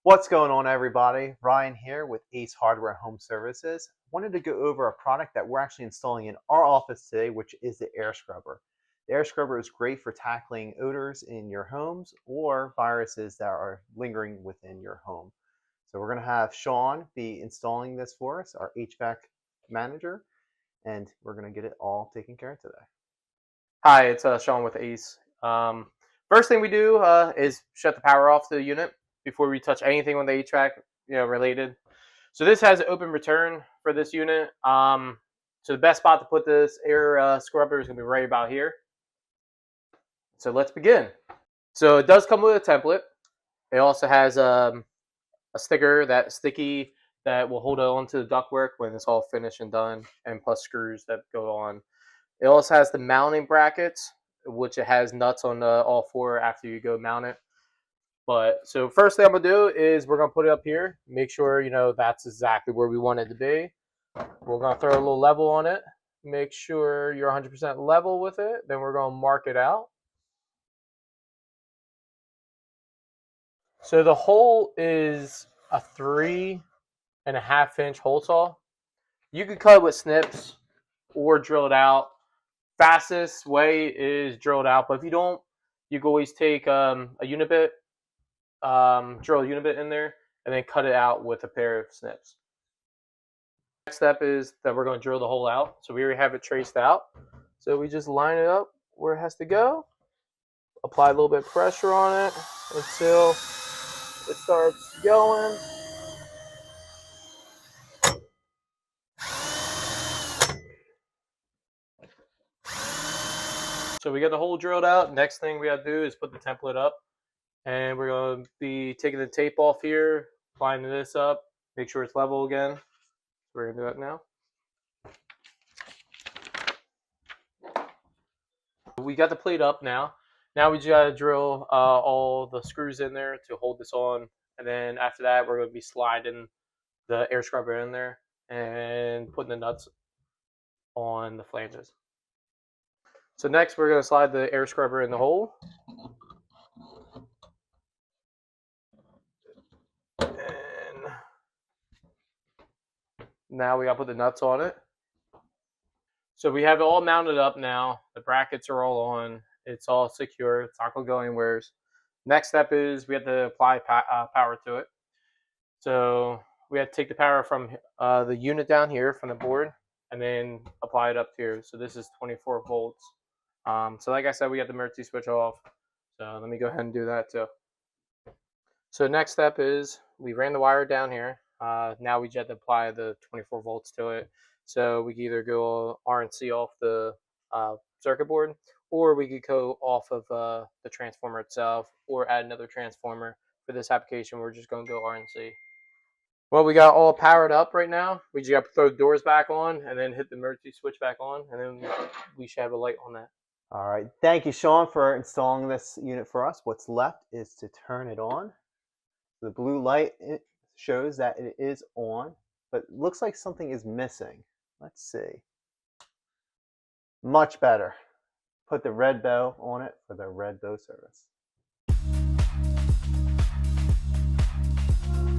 What's going on, everybody? Ryan here with Ace Hardware Home Services. Wanted to go over a product that we're actually installing in our office today, which is the air scrubber. The air scrubber is great for tackling odors in your homes or viruses that are lingering within your home. So we're going to have Sean be installing this for us, our HVAC manager, and we're going to get it all taken care of today. Hi, it's Sean with Ace. First thing we do is shut the power off to the unit before we touch anything on the HVAC related. So this has open return for this unit. So the best spot to put this air scrubber is going to be right about here. So let's begin. So it does come with a template. It also has a sticker, that sticky, that will hold it onto the ductwork when it's all finished and done, and plus screws that go on. It also has the mounting brackets, which it has nuts on all four after you go mount it. But so first thing I'm gonna do is we're gonna put it up here. Make sure that's exactly where we want it to be. We're gonna throw a little level on it. Make sure you're 100% level with it. Then we're gonna mark it out. So the hole is a 3.5-inch hole saw. You can cut it with snips or drill it out. Fastest way is drilled out, but if you don't, you can always take a unibit, drill a unibit in there, and then cut it out with a pair of snips. Next step is that we're going to drill the hole out. So we already have it traced out. So we just line it up where it has to go, apply a little bit of pressure on it until it starts going. So we got the hole drilled out. Next thing we got to do is put the template up. And we're going to be taking the tape off here, lining this up, make sure it's level again. We're going to do that now. We got the plate up now. Now we just got to drill all the screws in there to hold this on. And then after that, we're going to be sliding the air scrubber in there and putting the nuts on the flanges. So next, we're going to slide the air scrubber in the hole. Now we got to put the nuts on it. So we have it all mounted up now. The brackets are all on. It's all secure. It's not going to go anywhere. Next step is we have to apply power to it. So we have to take the power from the unit down here from the board and then apply it up here. So this is 24 volts. So like I said, we got the emergency switch off. So let me go ahead and do that too. So next step is we ran the wire down here. Now we just have to apply the 24 volts to it. So we can either go RNC off the circuit board, or we could go off of the transformer itself, or add another transformer. For this application, we're just going to go RNC. Well, we got all powered up right now. We just got to throw the doors back on and then hit the emergency switch back on, and then we should have a light on that. All right, thank you, Sean, for installing this unit for us. What's left is to turn it on. The blue light shows that it is on, but it looks like something is missing. Let's see. Much better. Put the red bow on it for the red bow service.